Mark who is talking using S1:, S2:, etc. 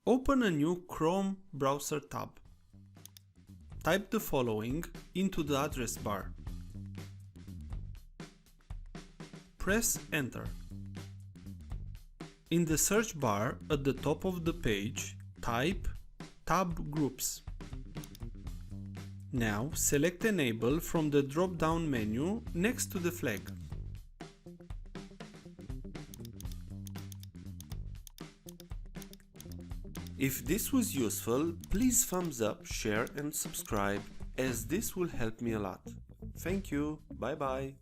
S1: Open a new Chrome browser tab. Type the following into the address bar. Press Enter. In the search bar at the top of the page, type Tab Groups. Now select Enable from the drop-down menu next to the flag. If this was useful, please thumbs up, share and subscribe, as this will help me a lot. Thank you, bye bye.